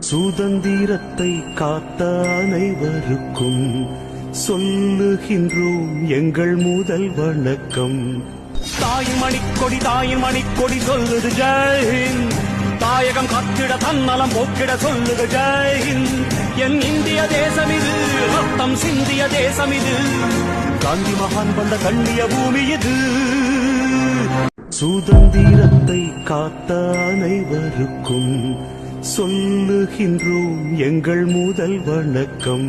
சுதந்திரத்தை காத்த அனைவருக்கும் சொல்லுகின்றோம் எங்கள் முதல் வணக்கம். தாயின் மணிக்கொடி சொல்லுது ஜெய்ஹிந்த். தாயகம் காத்திட தன்னலம் போக்கிட சொல்லுது ஜெய்ஹிந்த். என் இந்திய தேசம் இது, ரத்தம் சிந்திய தேசம் இது, காந்தி மகான் வந்த கண்ணிய பூமி இது. சுதந்திரத்தை காத்த அனைவருக்கும் சொல்லுகின்றோம் எங்கள் முதல் வணக்கம்.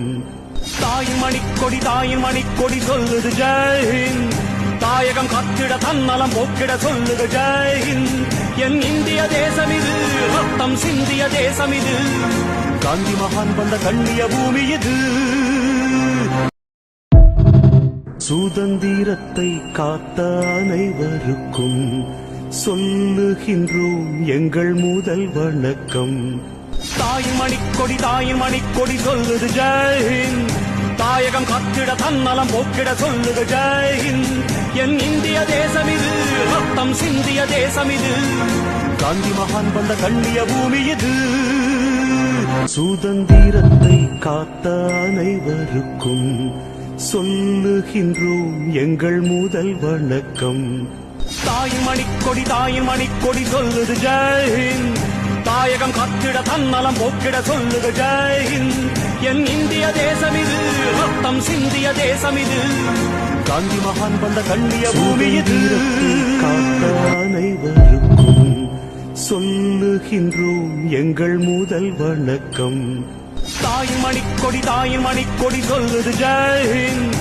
தாயின் மணிக்கொடி சொல்லுது ஜெய்ஹிந்த். தாயகம் காத்திட தன்னலம் போக்கிட சொல்லுது ஜெய்ஹிந்த். என் இந்திய தேசம் இது, ரத்தம் சிந்திய தேசம் இது, காந்தி மகான் வந்த கண்ணிய பூமி இது. சுதந்திரத்தை காத்த அனைவருக்கும் சொல்லுகின்றோம் எங்கள் முதல் வணக்கம். தாயின் மணிக்கொடி சொல்லுது ஜெய்ஹிந்த். தாயகம் காத்திட தன்னலம் போக்கிட சொல்லுது ஜெய்ஹிந்த். என் இந்திய தேசம் இது, ரத்தம் சிந்திய தேசம் இது, காந்தி மகான் வந்த கண்ணிய பூமி இது. சுதந்திரத்தை காத்த அனைவருக்கும் சொல்லுகின்றோம் எங்கள் முதல் வணக்கம். தாயின் மணிக்கொடி சொல்லுது ஜெய்ஹிந்த். தாயகம் காத்திட தன்னலம் போக்கிட சொல்லுது ஜெய்ஹிந்த். என் இந்திய தேசம் இது, ரத்தம் சிந்திய தேசம் இது, காந்தி மகான் வந்த கண்ணிய பூமி இது. காத்த அனைவருக்கும் சொல்லுகின்றோம் எங்கள் முதல் வணக்கம். தாயின் மணிக்கொடி சொல்லுது ஜெய்ஹிந்த்.